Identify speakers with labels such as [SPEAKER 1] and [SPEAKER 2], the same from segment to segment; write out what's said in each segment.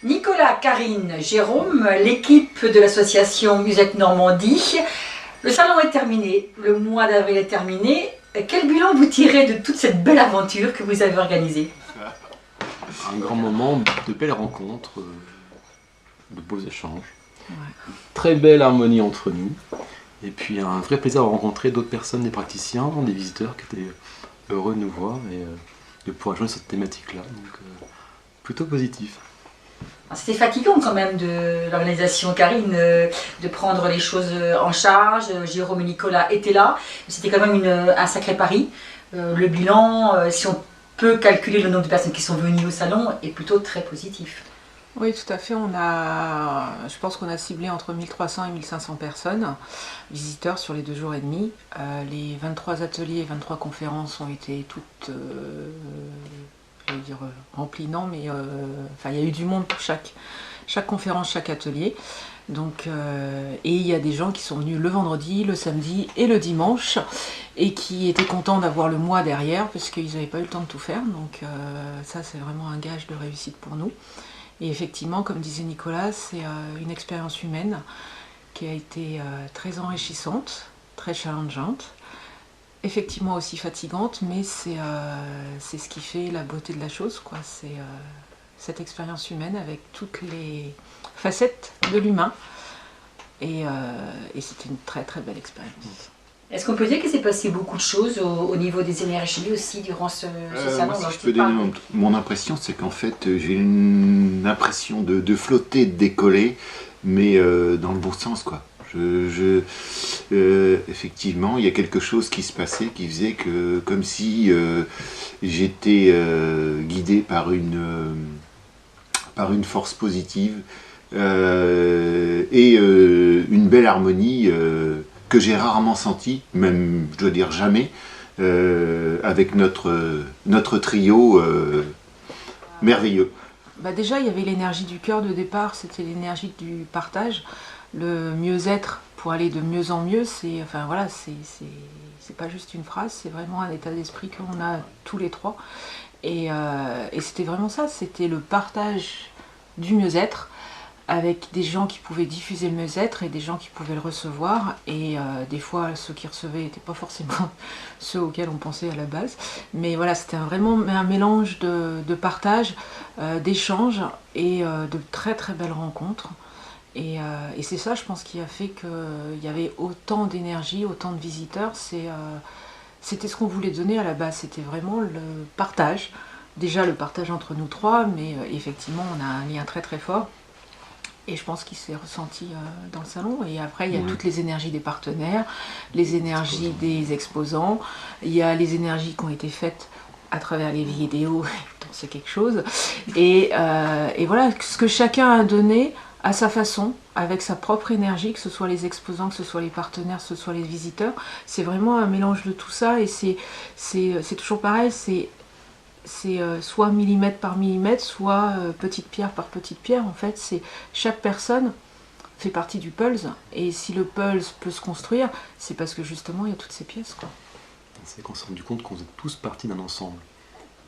[SPEAKER 1] Nicolas, Karine, Jérôme, l'équipe de l'association Musette Normandie. Le salon est terminé, le mois d'avril est terminé. Quel bilan vous tirez de toute cette belle aventure que vous avez organisée?
[SPEAKER 2] Un grand moment de belles rencontres, de beaux échanges, très belle harmonie entre nous, et puis un vrai plaisir de rencontrer d'autres personnes, des praticiens, des visiteurs qui étaient heureux de nous voir et de pouvoir jouer cette thématique-là, donc plutôt positif.
[SPEAKER 1] C'était fatigant quand même de l'organisation, Karine, de prendre les choses en charge. Jérôme et Nicolas étaient là, c'était quand même un sacré pari. Le bilan, si on peut calculer le nombre de personnes qui sont venues au salon, est plutôt très positif.
[SPEAKER 3] Oui, tout à fait. Je pense qu'on a ciblé entre 1300 et 1500 personnes, visiteurs sur les 2 jours et demi. Les 23 ateliers et 23 conférences ont été toutes, je veux dire, remplies, non, mais il y a eu du monde pour chaque conférence, chaque atelier. Donc, et il y a des gens qui sont venus le vendredi, le samedi et le dimanche et qui étaient contents d'avoir le mois derrière parce qu'ils n'avaient pas eu le temps de tout faire. Donc ça, c'est vraiment un gage de réussite pour nous. Et effectivement, comme disait Nicolas, c'est une expérience humaine qui a été très enrichissante, très challengeante, effectivement aussi fatigante, mais c'est ce qui fait la beauté de la chose, quoi. C'est cette expérience humaine avec toutes les facettes de l'humain. Et c'était une très très belle expérience.
[SPEAKER 1] Est-ce qu'on peut dire qu'il s'est passé beaucoup de choses au niveau des énergies aussi durant ce salon?
[SPEAKER 4] Moi, si je peux donner mon impression, c'est qu'en fait j'ai une impression de flotter, de décoller, mais dans le bon sens, quoi. Effectivement, il y a quelque chose qui se passait qui faisait que, comme si j'étais guidé par une force positive et une belle harmonie que j'ai rarement senti, même je dois dire jamais, avec notre trio merveilleux.
[SPEAKER 3] Déjà, il y avait l'énergie du cœur de départ, c'était l'énergie du partage, le mieux-être pour aller de mieux en mieux. C'est pas juste une phrase, c'est vraiment un état d'esprit qu'on a tous les trois. Et c'était vraiment ça, c'était le partage du mieux-être, avec des gens qui pouvaient diffuser le mieux-être et des gens qui pouvaient le recevoir. Et des fois, ceux qui recevaient n'étaient pas forcément ceux auxquels on pensait à la base. Mais voilà, c'était vraiment un mélange de partage, d'échange et de très très belles rencontres. Et c'est ça, je pense, qui a fait qu'il y avait autant d'énergie, autant de visiteurs. C'était ce qu'on voulait donner à la base, c'était vraiment le partage. Déjà le partage entre nous trois, mais effectivement, on a un lien très très fort. Et je pense qu'il s'est ressenti dans le salon. Et après, il y a toutes les énergies des partenaires, les énergies des exposants, il y a les énergies qui ont été faites à travers les vidéos, c'est quelque chose. Et voilà, ce que chacun a donné à sa façon, avec sa propre énergie, que ce soit les exposants, que ce soit les partenaires, que ce soit les visiteurs. C'est vraiment un mélange de tout ça. Et c'est toujours pareil, c'est soit millimètre par millimètre, soit petite pierre par petite pierre. En fait, chaque personne fait partie du puzzle, et si le puzzle peut se construire, c'est parce que justement il y a toutes ces pièces, quoi.
[SPEAKER 2] C'est qu'on s'est rendu compte qu'on faisait tous partie d'un ensemble.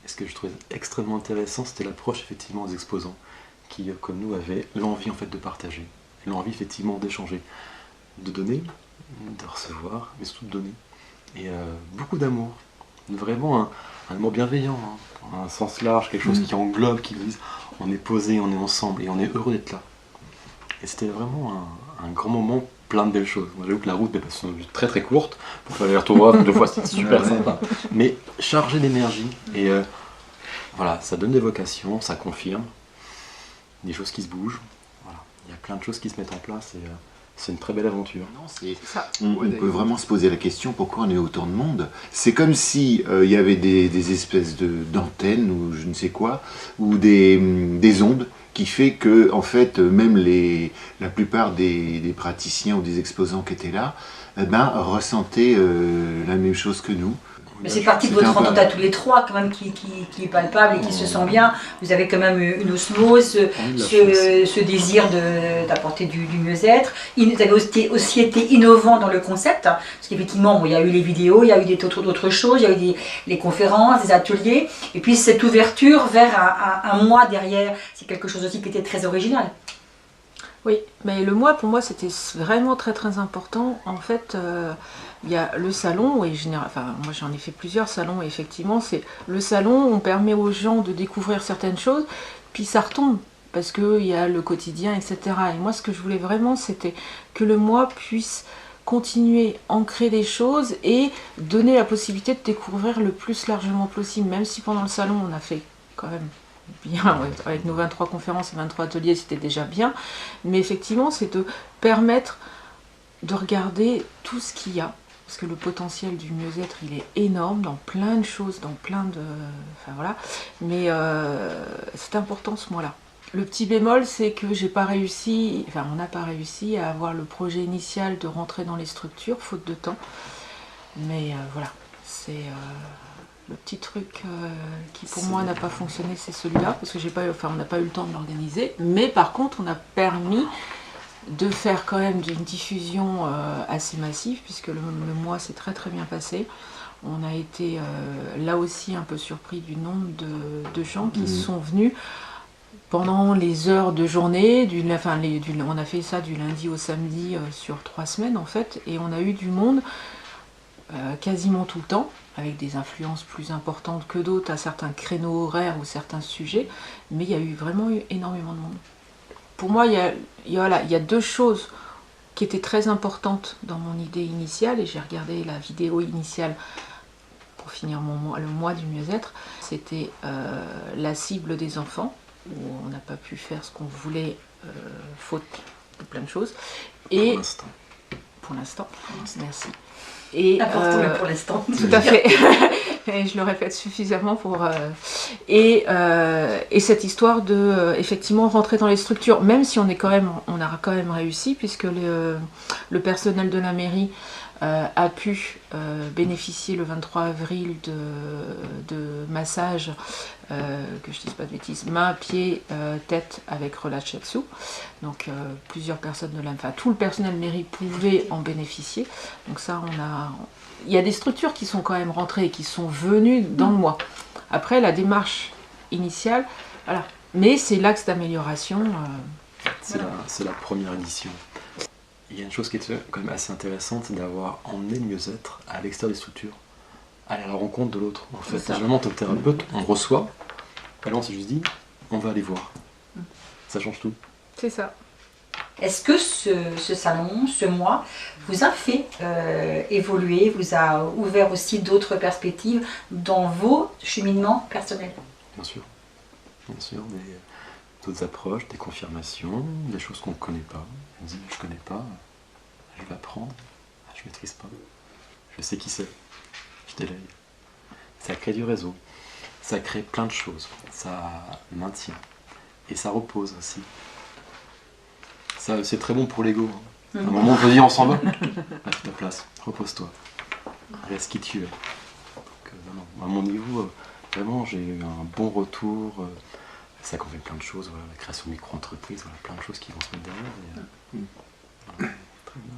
[SPEAKER 2] Et ce que je trouvais extrêmement intéressant, c'était l'approche effectivement des exposants, qui, comme nous, avaient l'envie en fait de partager, l'envie effectivement d'échanger, de donner, de recevoir, mais surtout de donner. Et beaucoup d'amour, vraiment un amour bienveillant, un sens large, quelque chose qui englobe, qui nous dise on est posé, on est ensemble et on est heureux d'être là. Et c'était vraiment un grand moment plein de belles choses. Moi j'avoue que la route est très très courte, pour faire les retours 2 fois c'était super sympa, mais chargé d'énergie et voilà, ça donne des vocations, ça confirme, des choses qui se bougent, voilà. Il y a plein de choses qui se mettent en place et c'est une très belle aventure.
[SPEAKER 4] On peut vraiment se poser la question pourquoi on est autant de monde. C'est comme si il y avait des espèces d'antennes ou je ne sais quoi, ou des ondes qui fait que en fait même la plupart des praticiens ou des exposants qui étaient là ressentaient la même chose que nous.
[SPEAKER 1] Mais c'est partie de votre entente à tous les trois, quand même, qui est palpable et qui se sent bien. Vous avez quand même une osmose, ce désir d'apporter du mieux-être. Vous avez aussi été innovant dans le concept, hein, parce qu'effectivement, bon, il y a eu les vidéos, il y a eu d'autres choses, il y a eu les conférences, des ateliers, et puis cette ouverture vers un moi derrière, c'est quelque chose aussi qui était très original.
[SPEAKER 3] Oui, mais le mois, pour moi, c'était vraiment très très important. En fait, il y a le salon, et enfin, moi j'en ai fait plusieurs salons, et effectivement, c'est le salon, on permet aux gens de découvrir certaines choses, puis ça retombe, parce qu'il y a le quotidien, etc. Et moi, ce que je voulais vraiment, c'était que le mois puisse continuer, ancrer des choses, et donner la possibilité de découvrir le plus largement possible, même si pendant le salon, on a fait quand même bien, avec nos 23 conférences et 23 ateliers, c'était déjà bien, mais effectivement c'est de permettre de regarder tout ce qu'il y a, parce que le potentiel du mieux-être il est énorme dans plein de choses, dans plein de... enfin voilà, mais c'est important ce mois-là. Le petit bémol, c'est que j'ai pas réussi, enfin on n'a pas réussi à avoir le projet initial de rentrer dans les structures, faute de temps, mais voilà, c'est... le petit truc qui pour moi n'a pas fonctionné, c'est celui-là, parce que on n'a pas eu le temps de l'organiser. Mais par contre, on a permis de faire quand même une diffusion assez massive, puisque le mois s'est très très bien passé. On a été là aussi un peu surpris du nombre de gens qui sont venus pendant les heures de journée. On a fait ça du lundi au samedi sur 3 semaines en fait, et on a eu du monde quasiment tout le temps, avec des influences plus importantes que d'autres à certains créneaux horaires ou certains sujets, mais il y a vraiment eu énormément de monde. Pour moi, il y a deux choses qui étaient très importantes dans mon idée initiale, et j'ai regardé la vidéo initiale pour finir le mois du mieux-être. C'était la cible des enfants, où on n'a pas pu faire ce qu'on voulait, faute de plein de choses. Et pour l'instant, merci. Et,
[SPEAKER 1] pour l'instant.
[SPEAKER 3] Tout à fait. Et je le répète suffisamment pour... Et cette histoire de, effectivement, rentrer dans les structures, même si on a quand même réussi, puisque le personnel de la mairie a pu bénéficier le 23 avril de massages, que je ne dise pas de bêtises, mains, pieds, tête avec Relaxatsu. Donc plusieurs personnes de l'AMFA, tout le personnel mairie pouvait en bénéficier. Donc ça, il y a des structures qui sont quand même rentrées et qui sont venues dans le mois. Après, la démarche initiale, voilà. Mais c'est l'axe d'amélioration.
[SPEAKER 2] C'est la première édition. Il y a une chose qui est quand même assez intéressante, c'est d'avoir emmené le mieux-être à l'extérieur des structures, aller à la rencontre de l'autre. En fait, généralement, en tant que thérapeute, on reçoit, alors on s'est juste dit, on va aller voir. Ça change tout.
[SPEAKER 3] C'est ça.
[SPEAKER 1] Est-ce que ce salon, ce mois, vous a fait évoluer, vous a ouvert aussi d'autres perspectives dans vos cheminements personnels?
[SPEAKER 2] Bien sûr, d'autres approches, des confirmations, des choses qu'on ne connaît pas. On dit, je ne connais pas, je vais apprendre, je ne maîtrise pas, je sais qui c'est, je délaye. Ça crée du réseau, ça crée plein de choses, ça maintient et ça repose aussi. Ça, c'est très bon pour l'ego. Hein. À un moment, on peut dire, on s'en va. À ta place, repose-toi, reste qui tu es. Donc, non, à mon niveau, vraiment, j'ai eu un bon retour. Ça qu'on fait plein de choses, voilà, la création de micro-entreprises, voilà, plein de choses qui vont se mettre derrière. Voilà, très bien.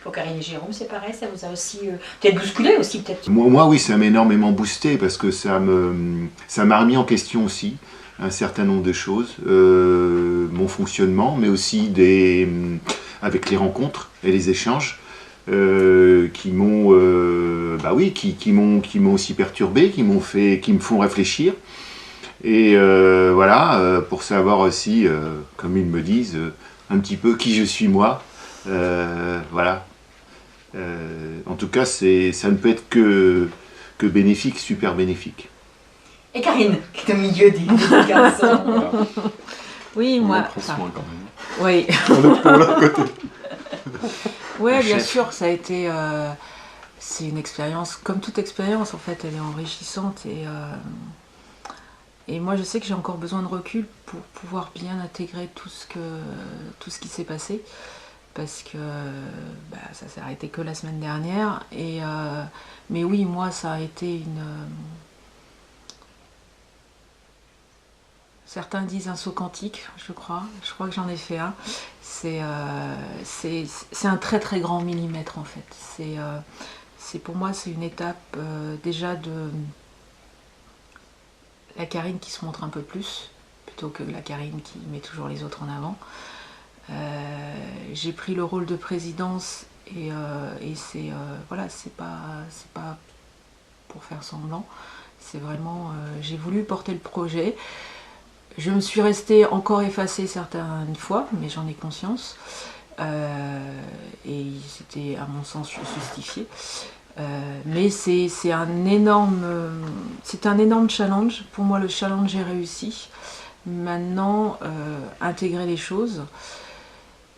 [SPEAKER 1] Pour Karine et Jérôme, c'est pareil, ça vous a aussi peut-être bousculé aussi, peut-être.
[SPEAKER 4] Moi, oui, ça m'a énormément boosté parce que ça m'a remis en question aussi un certain nombre de choses, mon fonctionnement, mais aussi avec les rencontres et les échanges qui m'ont aussi perturbé, qui me font réfléchir. Et voilà, pour savoir aussi, comme ils me disent, un petit peu qui je suis moi. Voilà. En tout cas, ça ne peut être que bénéfique, super bénéfique.
[SPEAKER 1] Et Karine, qui est au milieu des garçons.
[SPEAKER 2] Voilà.
[SPEAKER 3] Oui, moi.
[SPEAKER 2] On en prend soin quand même.
[SPEAKER 3] Oui.
[SPEAKER 2] On est à côté.
[SPEAKER 3] Oui, bien sûr, ça a été. C'est une expérience, comme toute expérience, en fait, elle est enrichissante. Et moi, je sais que j'ai encore besoin de recul pour pouvoir bien intégrer tout ce qui s'est passé. parce que ça s'est arrêté que la semaine dernière. Mais oui, moi, ça a été certains disent un saut quantique, je crois. Je crois que j'en ai fait un. C'est un très très grand millimètre en fait. Pour moi, c'est une étape déjà de la Karine qui se montre un peu plus, plutôt que la Karine qui met toujours les autres en avant. J'ai pris le rôle de présidence et c'est voilà, c'est pas pour faire semblant. C'est vraiment, j'ai voulu porter le projet. Je me suis restée encore effacée certaines fois, mais j'en ai conscience. Et c'était à mon sens justifié. Mais c'est un énorme challenge. Pour moi, le challenge est réussi. Maintenant, intégrer les choses.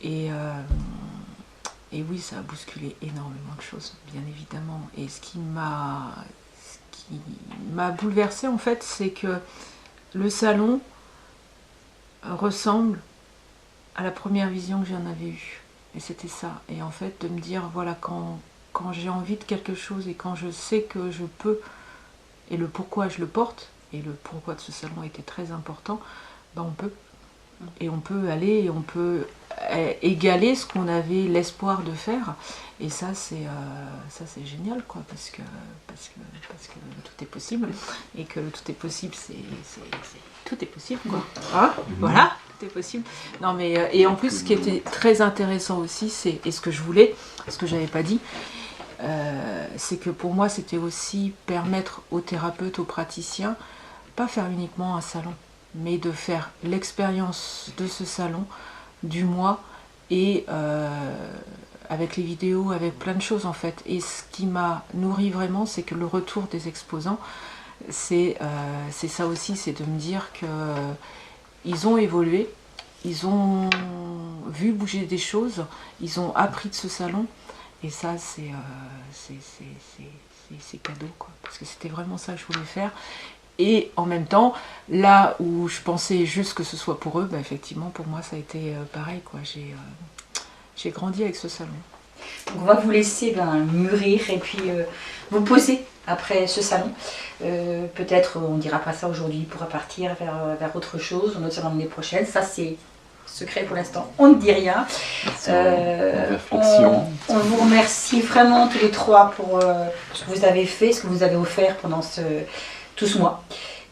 [SPEAKER 3] Et oui, ça a bousculé énormément de choses, bien évidemment. Et ce qui m'a bouleversée, en fait, c'est que le salon ressemble à la première vision que j'en avais eue. Et c'était ça. Et en fait, de me dire, voilà, quand j'ai envie de quelque chose et quand je sais que je peux, et le pourquoi je le porte, et le pourquoi de ce salon était très important, on peut. Et on peut aller, et on peut égaler ce qu'on avait l'espoir de faire. Et ça, c'est génial, quoi, parce que tout est possible. Et que le tout est possible, tout est possible, quoi. Ah, voilà, tout est possible. Non, mais, et en plus, ce qui était très intéressant aussi, et ce que je voulais, ce que j'avais pas dit, c'est que pour moi, c'était aussi permettre aux thérapeutes, aux praticiens, pas faire uniquement un salon, mais de faire l'expérience de ce salon, du mois, et avec les vidéos, avec plein de choses en fait. Et ce qui m'a nourri vraiment, c'est que le retour des exposants, c'est ça aussi, c'est de me dire qu'ils ont évolué, ils ont vu bouger des choses, ils ont appris de ce salon, et ça c'est cadeau, quoi, parce que c'était vraiment ça que je voulais faire. Et en même temps, là où je pensais juste que ce soit pour eux, effectivement, pour moi, ça a été pareil, quoi. J'ai grandi avec ce salon.
[SPEAKER 1] Donc on va vous laisser mûrir et puis vous poser après ce salon. Peut-être, on ne dira pas ça aujourd'hui, il pourra partir vers autre chose, notre salon l'année prochaine. Ça, c'est secret pour l'instant, on ne dit rien. On vous remercie vraiment tous les trois pour ce que vous avez fait, ce que vous avez offert pendant tout ce mois.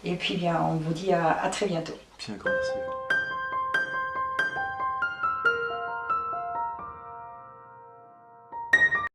[SPEAKER 1] Et puis on vous dit à très bientôt.
[SPEAKER 2] Puis un grand merci.